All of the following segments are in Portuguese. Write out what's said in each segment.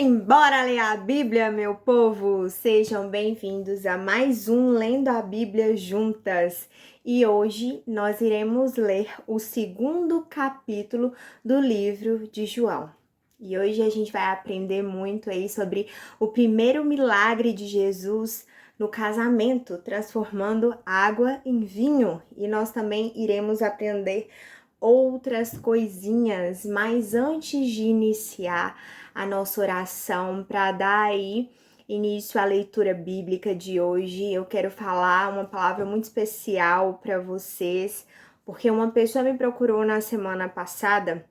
Simbora ler a Bíblia, meu povo! Sejam bem-vindos a mais um Lendo a Bíblia Juntas. E hoje nós iremos ler o segundo capítulo do livro de João. E hoje a gente vai aprender muito aí sobre o primeiro milagre de Jesus no casamento, transformando água em vinho. E nós também iremos aprender outras coisinhas, mas antes de iniciar a nossa oração para dar aí início à leitura bíblica de hoje, eu quero falar uma palavra muito especial para vocês, porque uma pessoa me procurou na semana passada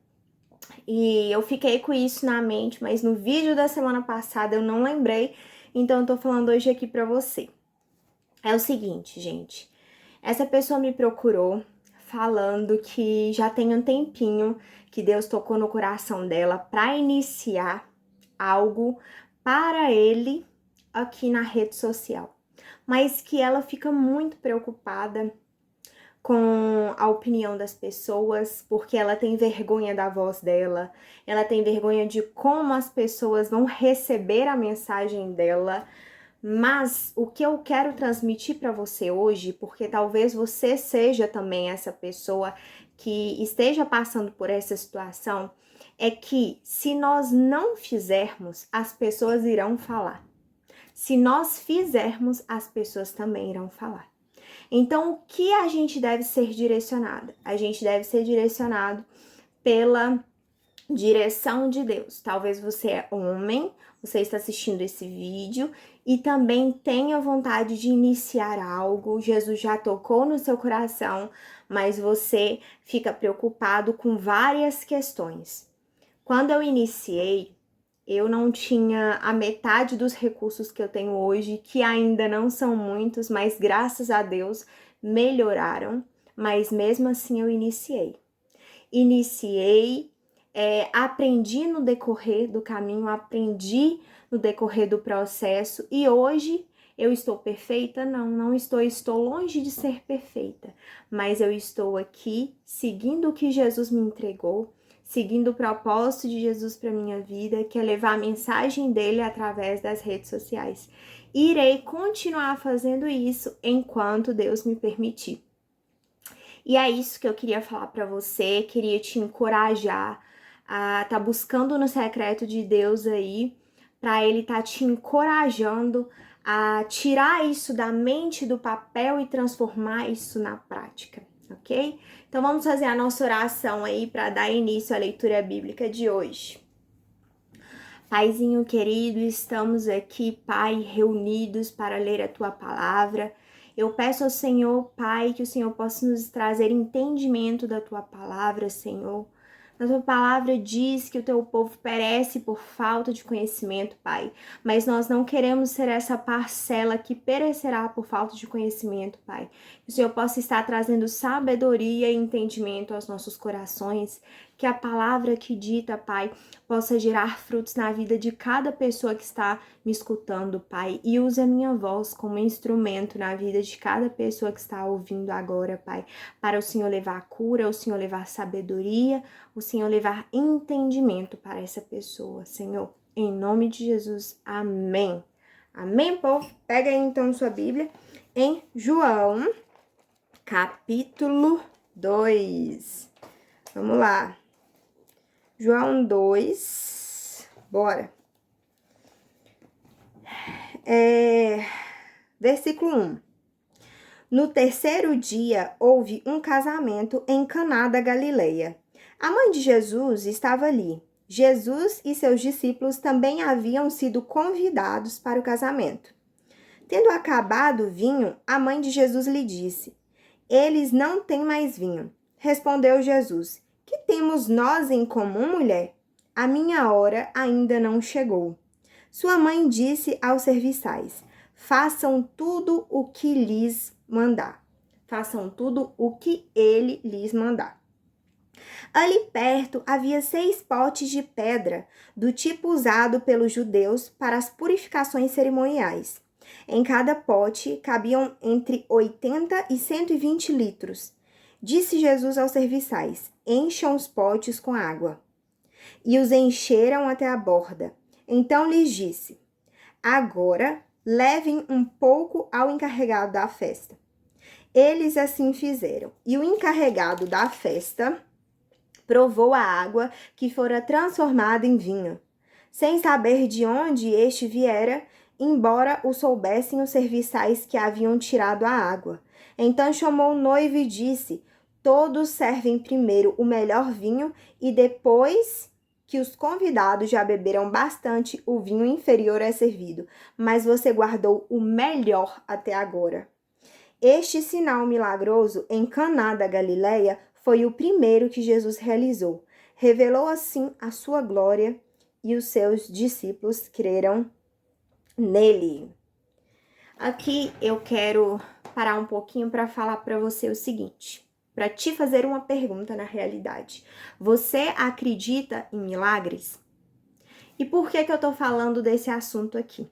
e eu fiquei com isso na mente, mas no vídeo da semana passada eu não lembrei, então eu tô falando hoje aqui para você. É o seguinte, gente, essa pessoa me procurou falando que já tem um tempinho que Deus tocou no coração dela para iniciar algo para ele aqui na rede social, mas que ela fica muito preocupada com a opinião das pessoas, porque ela tem vergonha da voz dela, ela tem vergonha de como as pessoas vão receber a mensagem dela. Mas o que eu quero transmitir para você hoje, porque talvez você seja também essa pessoa que esteja passando por essa situação, é que se nós não fizermos, as pessoas irão falar. Se nós fizermos, as pessoas também irão falar. Então, o que a gente deve ser direcionado? A gente deve ser direcionado pela direção de Deus. Talvez você é homem, você está assistindo esse vídeo e também tenha vontade de iniciar algo. Jesus já tocou no seu coração, mas você fica preocupado com várias questões. Quando eu iniciei, eu não tinha a metade dos recursos que eu tenho hoje, que ainda não são muitos, mas graças a Deus melhoraram. Mas mesmo assim eu iniciei. Aprendi no decorrer do caminho, aprendi no decorrer do processo e hoje eu estou perfeita? Não estou, estou longe de ser perfeita, mas eu estou aqui seguindo o que Jesus me entregou, seguindo o propósito de Jesus para minha vida, que é levar a mensagem dele através das redes sociais. Irei continuar fazendo isso enquanto Deus me permitir. E é isso que eu queria falar para você, queria te encorajar a tá buscando no secreto de Deus aí, para ele tá te encorajando a tirar isso da mente, do papel e transformar isso na prática, ok? Então vamos fazer a nossa oração aí para dar início à leitura bíblica de hoje. Paizinho querido, estamos aqui, Pai, reunidos para ler a Tua palavra. Eu peço ao Senhor, Pai, que o Senhor possa nos trazer entendimento da Tua palavra, Senhor. A Tua palavra diz que o Teu povo perece por falta de conhecimento, Pai. Mas nós não queremos ser essa parcela que perecerá por falta de conhecimento, Pai. Que o Senhor possa estar trazendo sabedoria e entendimento aos nossos corações. Que a palavra que dita, Pai, possa gerar frutos na vida de cada pessoa que está me escutando, Pai. E use a minha voz como instrumento na vida de cada pessoa que está ouvindo agora, Pai. Para o Senhor levar cura, o Senhor levar sabedoria, o Senhor levar entendimento para essa pessoa, Senhor. Em nome de Jesus, amém. Amém, povo? Pega aí então sua Bíblia em João, capítulo 2. Vamos lá. João 2, bora. Versículo 1. No terceiro dia, houve um casamento em Caná da Galileia. A mãe de Jesus estava ali. Jesus e seus discípulos também haviam sido convidados para o casamento. Tendo acabado o vinho, a mãe de Jesus lhe disse: Eles não têm mais vinho. Respondeu Jesus: Que temos nós em comum, mulher? A minha hora ainda não chegou. Sua mãe disse aos serviçais: Façam tudo o que lhes mandar. Façam tudo o que ele lhes mandar. Ali perto havia 6 potes de pedra, do tipo usado pelos judeus para as purificações cerimoniais. Em cada pote cabiam entre 80 e 120 litros. Disse Jesus aos serviçais: Encham os potes com água. E os encheram até a borda. Então lhes disse: agora levem um pouco ao encarregado da festa. Eles assim fizeram, e o encarregado da festa provou a água que fora transformada em vinho, sem saber de onde este viera, embora o soubessem os serviçais que haviam tirado a água. Então chamou o noivo e disse: todos servem primeiro o melhor vinho, e depois que os convidados já beberam bastante, o vinho inferior é servido, mas você guardou o melhor até agora. Este sinal milagroso em Caná da Galileia foi o primeiro que Jesus realizou. Revelou assim a sua glória e os seus discípulos creram nele. Aqui eu quero parar um pouquinho para falar para você o seguinte, para te fazer uma pergunta na realidade. Você acredita em milagres? E por que eu tô falando desse assunto aqui?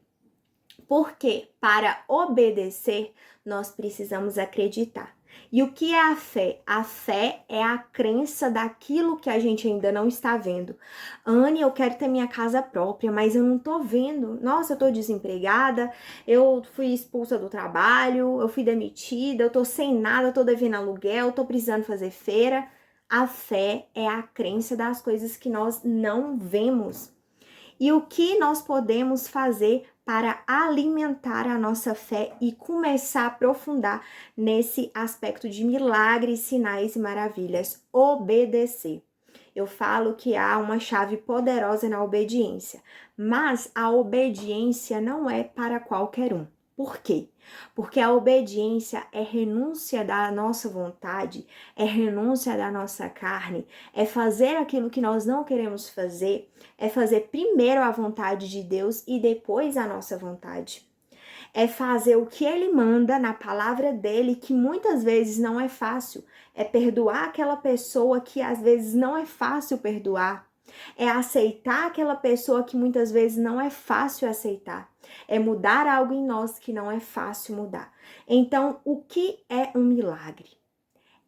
Porque para obedecer, nós precisamos acreditar. E o que é a fé? A fé é a crença daquilo que a gente ainda não está vendo. Anne, eu quero ter minha casa própria, mas eu não tô vendo. Nossa, eu tô desempregada, eu fui expulsa do trabalho, eu fui demitida, eu tô sem nada, eu tô devendo aluguel, eu tô precisando fazer feira. A fé é a crença das coisas que nós não vemos. E o que nós podemos fazer para alimentar a nossa fé e começar a aprofundar nesse aspecto de milagres, sinais e maravilhas? Obedecer. Eu falo que há uma chave poderosa na obediência, mas a obediência não é para qualquer um. Por quê? Porque a obediência é renúncia da nossa vontade, é renúncia da nossa carne, é fazer aquilo que nós não queremos fazer, é fazer primeiro a vontade de Deus e depois a nossa vontade. É fazer o que Ele manda na palavra dele, que muitas vezes não é fácil. É perdoar aquela pessoa que às vezes não é fácil perdoar. É aceitar aquela pessoa que muitas vezes não é fácil aceitar. É mudar algo em nós que não é fácil mudar. Então, o que é um milagre?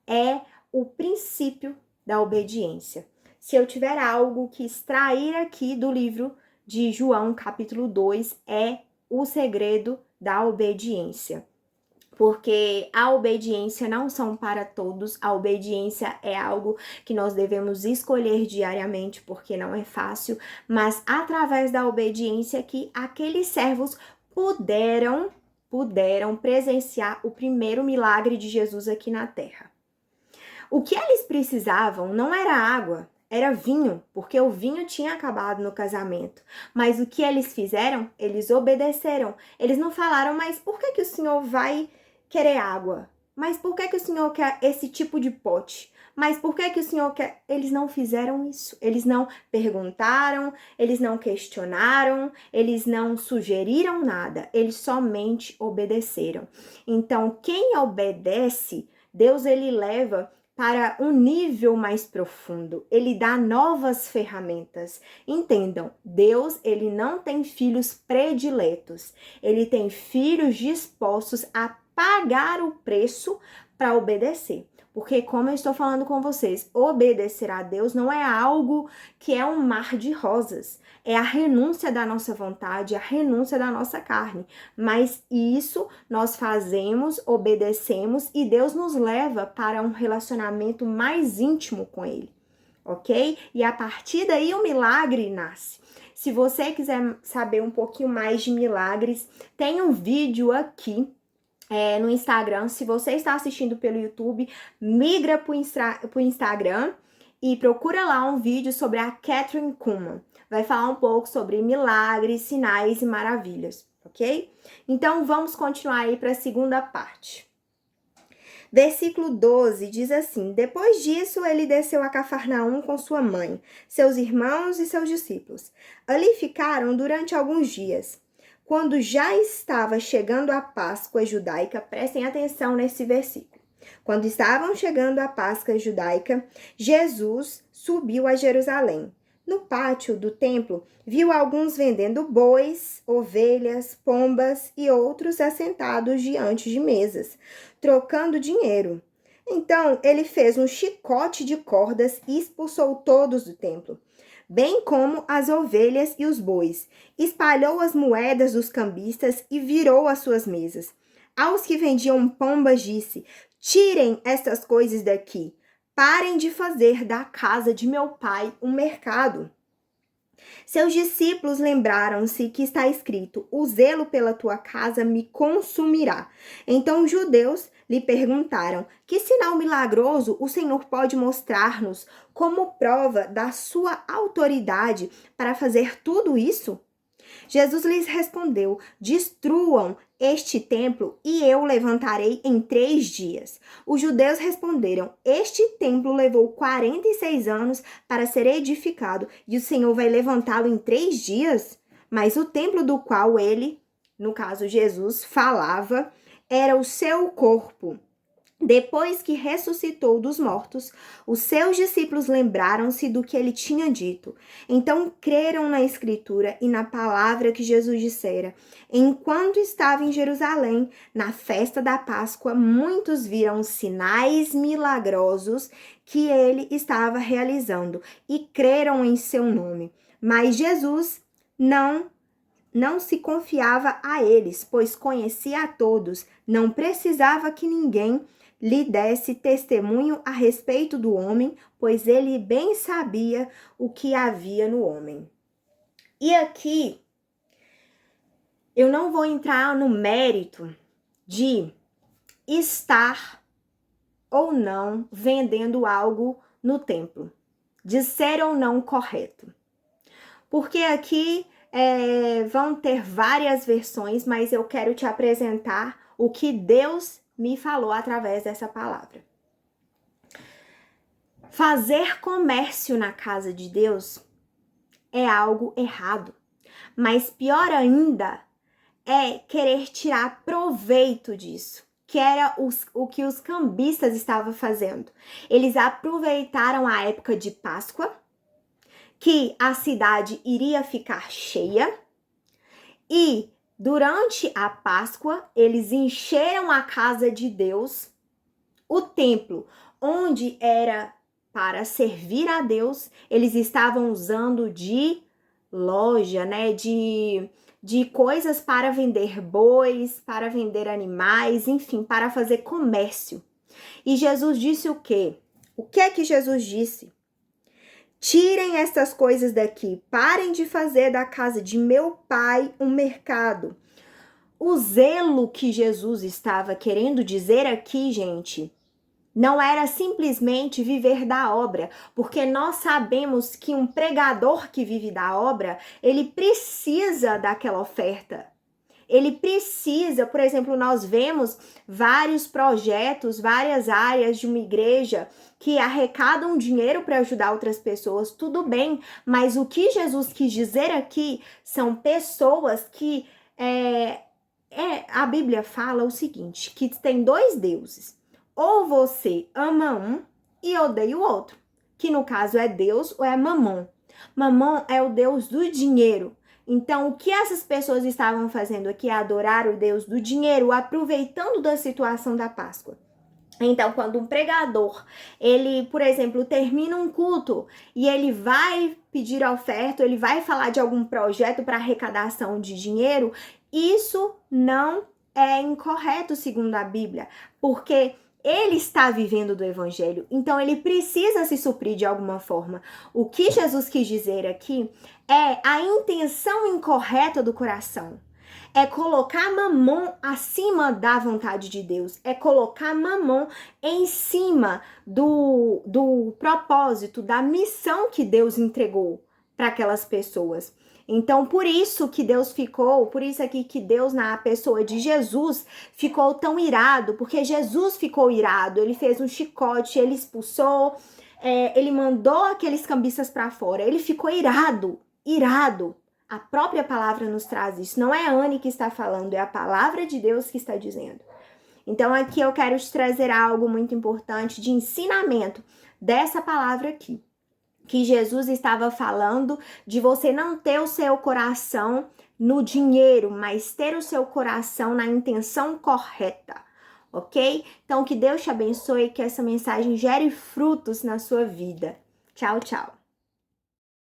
É o princípio da obediência. Se eu tiver algo que extrair aqui do livro de João, capítulo 2, é o segredo da obediência. Porque a obediência não são para todos, a obediência é algo que nós devemos escolher diariamente, porque não é fácil, mas através da obediência que aqueles servos puderam presenciar o primeiro milagre de Jesus aqui na terra. O que eles precisavam não era água, era vinho, porque o vinho tinha acabado no casamento. Mas o que eles fizeram? Eles obedeceram. Eles não falaram, mas por que o senhor vai querer água? Mas por que o senhor quer esse tipo de pote? Mas por que o senhor quer? Eles não fizeram isso. Eles não perguntaram, eles não questionaram, eles não sugeriram nada. Eles somente obedeceram. Então, quem obedece, Deus ele leva para um nível mais profundo. Ele dá novas ferramentas. Entendam, Deus, ele não tem filhos prediletos. Ele tem filhos dispostos a pagar o preço para obedecer. Porque, como eu estou falando com vocês, obedecer a Deus não é algo que é um mar de rosas. É a renúncia da nossa vontade, a renúncia da nossa carne. Mas isso nós fazemos, obedecemos e Deus nos leva para um relacionamento mais íntimo com Ele, ok? E a partir daí o milagre nasce. Se você quiser saber um pouquinho mais de milagres, tem um vídeo aqui no Instagram. Se você está assistindo pelo YouTube, migra para o Instagram e procura lá um vídeo sobre a Kathryn Kuhlman. Vai falar um pouco sobre milagres, sinais e maravilhas, ok? Então, vamos continuar aí para a segunda parte. Versículo 12 diz assim: depois disso, ele desceu a Cafarnaum com sua mãe, seus irmãos e seus discípulos. Ali ficaram durante alguns dias. Quando já estava chegando a Páscoa judaica, prestem atenção nesse versículo. Quando estavam chegando a Páscoa judaica, Jesus subiu a Jerusalém. No pátio do templo, viu alguns vendendo bois, ovelhas, pombas e outros assentados diante de mesas, trocando dinheiro. Então, ele fez um chicote de cordas e expulsou todos do templo. bem como as ovelhas e os bois. Espalhou as moedas dos cambistas e virou as suas mesas. Aos que vendiam pombas disse: tirem estas coisas daqui. Parem de fazer da casa de meu pai um mercado. Seus discípulos lembraram-se que está escrito: o zelo pela tua casa me consumirá. Então os judeus lhe perguntaram: que sinal milagroso o Senhor pode mostrar-nos como prova da sua autoridade para fazer tudo isso? Jesus lhes respondeu: destruam este templo e eu o levantarei em 3 dias. Os judeus responderam: este templo levou 46 anos para ser edificado e o Senhor vai levantá-lo em 3 dias? Mas o templo do qual ele, no caso Jesus, falava, era o seu corpo. Depois que ressuscitou dos mortos, os seus discípulos lembraram-se do que ele tinha dito. Então creram na Escritura e na palavra que Jesus dissera. Enquanto estava em Jerusalém, na festa da Páscoa, muitos viram sinais milagrosos que ele estava realizando e creram em seu nome. Mas Jesus não se confiava a eles, pois conhecia a todos, não precisava que ninguém lhe desse testemunho a respeito do homem, pois ele bem sabia o que havia no homem. E aqui, eu não vou entrar no mérito de estar ou não vendendo algo no templo, de ser ou não correto. Porque aqui vão ter várias versões, mas eu quero te apresentar o que Deus me falou através dessa palavra. Fazer comércio na casa de Deus é algo errado, mas pior ainda é querer tirar proveito disso, que era o que os cambistas estavam fazendo. Eles aproveitaram a época de Páscoa, que a cidade iria ficar cheia, e durante a Páscoa, eles encheram a casa de Deus, o templo, onde era para servir a Deus, eles estavam usando de loja, né? De coisas para vender bois, para vender animais, enfim, para fazer comércio. E Jesus disse o quê? O que é que Jesus disse? Tirem estas coisas daqui, parem de fazer da casa de meu pai um mercado. O zelo que Jesus estava querendo dizer aqui, gente, não era simplesmente viver da obra, porque nós sabemos que um pregador que vive da obra, ele precisa daquela oferta. Ele precisa, por exemplo, nós vemos vários projetos, várias áreas de uma igreja que arrecadam dinheiro para ajudar outras pessoas, tudo bem, mas o que Jesus quis dizer aqui são pessoas que, a Bíblia fala o seguinte, que tem 2 deuses, ou você ama um e odeia o outro, que no caso é Deus ou é Mamon. Mamon é o Deus do dinheiro. Então, o que essas pessoas estavam fazendo aqui é adorar o Deus do dinheiro, aproveitando da situação da Páscoa. Então, quando um pregador, ele, por exemplo, termina um culto e ele vai pedir oferta, ele vai falar de algum projeto para arrecadação de dinheiro, isso não é incorreto segundo a Bíblia, porque ele está vivendo do evangelho, então ele precisa se suprir de alguma forma. O que Jesus quis dizer aqui é a intenção incorreta do coração. É colocar Mamon acima da vontade de Deus. É colocar Mamon em cima do propósito, da missão que Deus entregou para aquelas pessoas. Então, por isso que Deus, na pessoa de Jesus, ficou tão irado, porque Jesus ficou irado, ele fez um chicote, ele expulsou, ele mandou aqueles cambistas para fora, ele ficou irado. A própria palavra nos traz isso, não é a Anne que está falando, é a palavra de Deus que está dizendo. Então, aqui eu quero te trazer algo muito importante de ensinamento dessa palavra aqui. Que Jesus estava falando de você não ter o seu coração no dinheiro, mas ter o seu coração na intenção correta, ok? Então, que Deus te abençoe e que essa mensagem gere frutos na sua vida. Tchau, tchau.